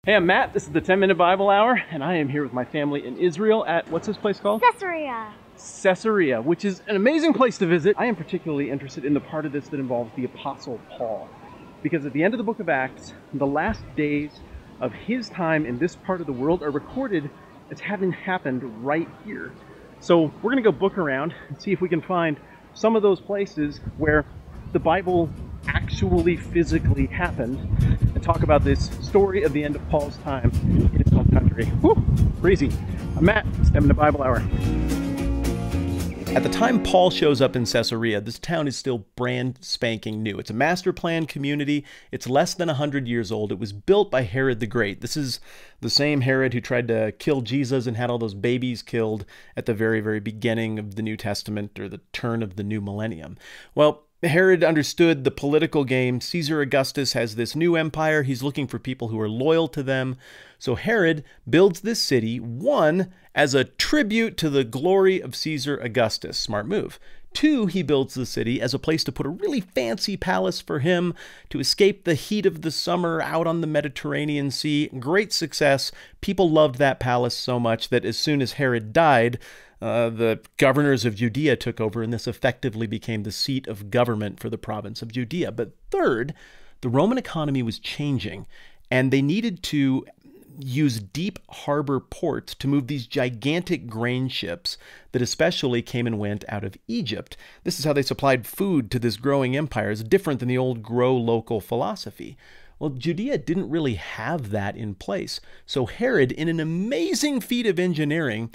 Hey, I'm Matt. This is the 10-Minute Bible Hour, and I am here with my family in Israel at, what's this place called? Caesarea. Caesarea, which is an amazing place to visit. I am particularly interested in the part of this that involves the Apostle Paul, because at the end of the book of Acts, the last days of his time in this part of the world are recorded as having happened right here. So we're going to go book around and see if we can find some of those places where the Bible actually physically happened and talk about this story of the end of Paul's time in his home country. Whew, crazy. I'm Matt, it's 10-Minute Bible Hour. At the time Paul shows up in Caesarea, this town is still brand spanking new. It's a master plan community. It's less than 100 years old. It was built by Herod the Great. This is the same Herod who tried to kill Jesus and had all those babies killed at the very, very beginning of the New Testament, or the turn of the new millennium. Well, Herod understood the political game. Caesar Augustus has this new empire. He's looking for people who are loyal to them. So Herod builds this city, one, as a tribute to the glory of Caesar Augustus. Smart move. Two, he builds the city as a place to put a really fancy palace for him to escape the heat of the summer out on the Mediterranean Sea. Great success. People loved that palace so much that as soon as Herod died, the governors of Judea took over, and this effectively became the seat of government for the province of Judea. But third, the Roman economy was changing, and they needed to use deep harbor ports to move these gigantic grain ships that especially came and went out of Egypt. This is how they supplied food to this growing empire. It's different than the old grow local philosophy. Well, Judea didn't really have that in place. So Herod, in an amazing feat of engineering,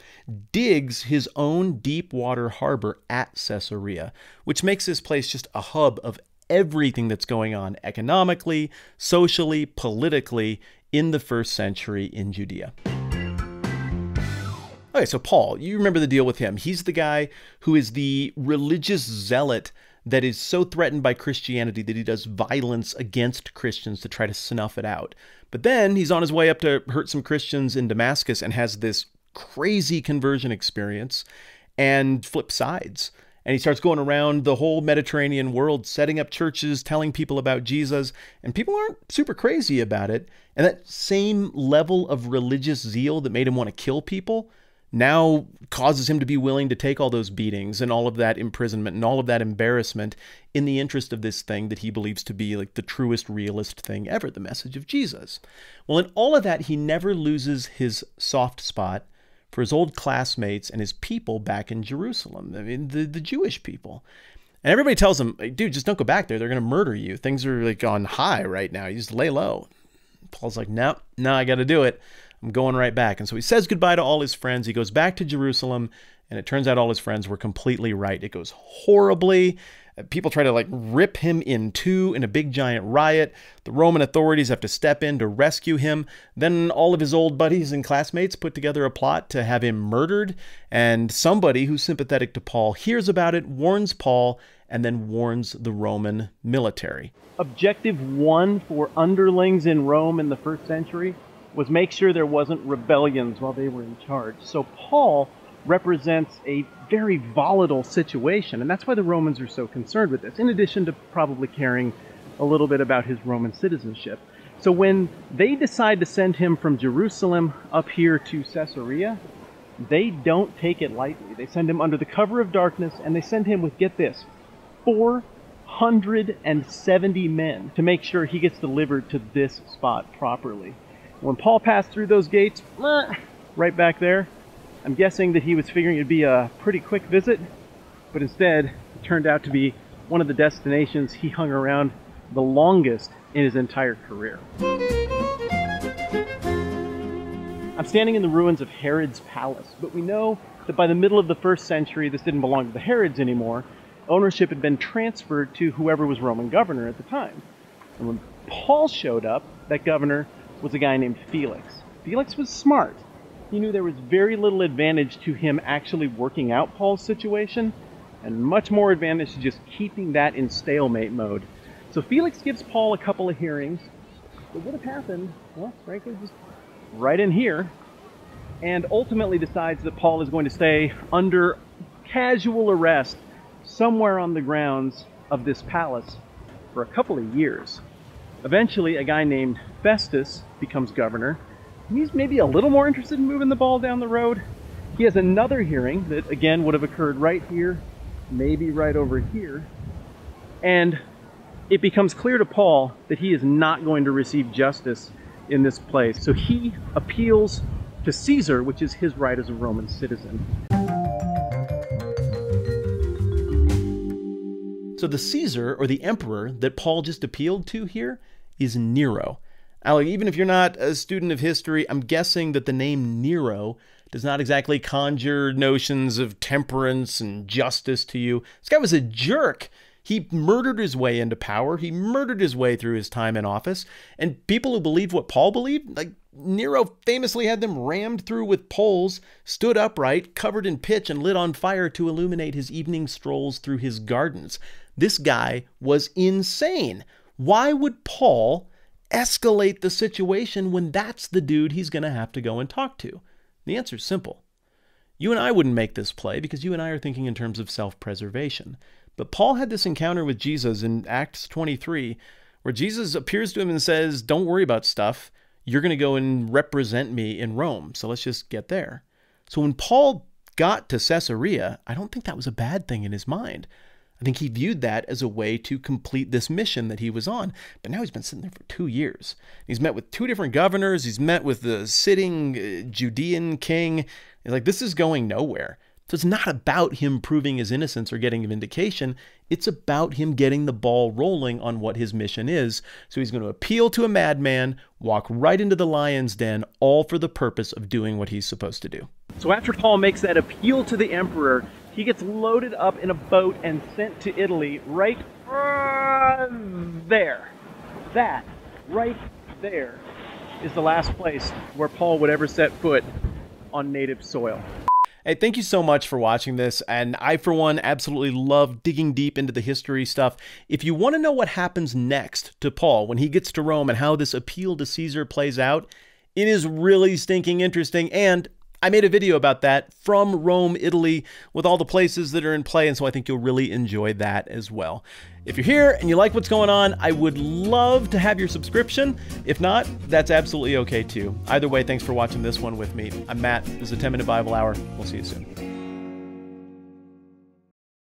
digs his own deep water harbor at Caesarea, which makes this place just a hub of everything that's going on economically, socially, politically in the first century in Judea. Okay, so Paul, you remember the deal with him. He's the guy who is the religious zealot that is so threatened by Christianity that he does violence against Christians to try to snuff it out. But then he's on his way up to hurt some Christians in Damascus and has this crazy conversion experience and flips sides. And he starts going around the whole Mediterranean world, setting up churches, telling people about Jesus, and people aren't super crazy about it. And that same level of religious zeal that made him want to kill people now causes him to be willing to take all those beatings and all of that imprisonment and all of that embarrassment in the interest of this thing that he believes to be like the truest, realist thing ever, the message of Jesus. Well, in all of that, he never loses his soft spot for his old classmates and his people back in Jerusalem. I mean, the Jewish people. And everybody tells him, dude, just don't go back there. They're going to murder you. Things are like on high right now. You just lay low. Paul's like, no, I got to do it. I'm going right back. And so he says goodbye to all his friends. He goes back to Jerusalem, and it turns out all his friends were completely right. It goes horribly. People try to like rip him in two in a big giant riot. The Roman authorities have to step in to rescue him. Then all of his old buddies and classmates put together a plot to have him murdered. And somebody who's sympathetic to Paul hears about it, warns Paul, and then warns the Roman military. Objective one for underlings in Rome in the first century was make sure there wasn't rebellions while they were in charge. So Paul represents a very volatile situation, and that's why the Romans are so concerned with this, in addition to probably caring a little bit about his Roman citizenship. So when they decide to send him from Jerusalem up here to Caesarea, they don't take it lightly. They send him under the cover of darkness, and they send him with, get this, 470 men to make sure he gets delivered to this spot properly. When Paul passed through those gates, right back there, I'm guessing that he was figuring it'd be a pretty quick visit, but instead it turned out to be one of the destinations he hung around the longest in his entire career. I'm standing in the ruins of Herod's palace, but we know that by the middle of the first century, this didn't belong to the Herods anymore. Ownership had been transferred to whoever was Roman governor at the time. And when Paul showed up, that governor was a guy named Felix. Felix was smart. He knew there was very little advantage to him actually working out Paul's situation, and much more advantage to just keeping that in stalemate mode. So Felix gives Paul a couple of hearings. What would have happened, well, frankly, just right in here, and ultimately decides that Paul is going to stay under casual arrest somewhere on the grounds of this palace for a couple of years. Eventually, a guy named Festus becomes governor. He's maybe a little more interested in moving the ball down the road. He has another hearing that, again, would have occurred right here, maybe right over here. And it becomes clear to Paul that he is not going to receive justice in this place. So he appeals to Caesar, which is his right as a Roman citizen. So the Caesar, or the emperor, that Paul just appealed to here is Nero. Now, even if you're not a student of history, I'm guessing that the name Nero does not exactly conjure notions of temperance and justice to you. This guy was a jerk. He murdered his way into power. He murdered his way through his time in office. And people who believed what Paul believed, like Nero famously had them rammed through with poles, stood upright, covered in pitch, and lit on fire to illuminate his evening strolls through his gardens. This guy was insane. Why would Paul escalate the situation when that's the dude he's going to have to go and talk to? The answer's simple. You and I wouldn't make this play because you and I are thinking in terms of self-preservation. But Paul had this encounter with Jesus in Acts 23, where Jesus appears to him and says, don't worry about stuff. You're going to go and represent me in Rome. So let's just get there. So when Paul got to Caesarea, I don't think that was a bad thing in his mind. I think he viewed that as a way to complete this mission that he was on. But now he's been sitting there for 2 years. He's met with 2 different governors. He's met with the sitting Judean king. He's like, this is going nowhere. So it's not about him proving his innocence or getting a vindication. It's about him getting the ball rolling on what his mission is. So he's going to appeal to a madman, walk right into the lion's den, all for the purpose of doing what he's supposed to do. So after Paul makes that appeal to the emperor, he gets loaded up in a boat and sent to Italy right there. That, right there, is the last place where Paul would ever set foot on native soil. Hey, thank you so much for watching this, and I, for one, absolutely love digging deep into the history stuff. If you want to know what happens next to Paul when he gets to Rome and how this appeal to Caesar plays out, it is really stinking interesting, and I made a video about that from Rome, Italy, with all the places that are in play, and so I think you'll really enjoy that as well. If you're here and you like what's going on, I would love to have your subscription. If not, that's absolutely okay too. Either way, thanks for watching this one with me. I'm Matt. This is a 10-Minute Bible Hour. We'll see you soon.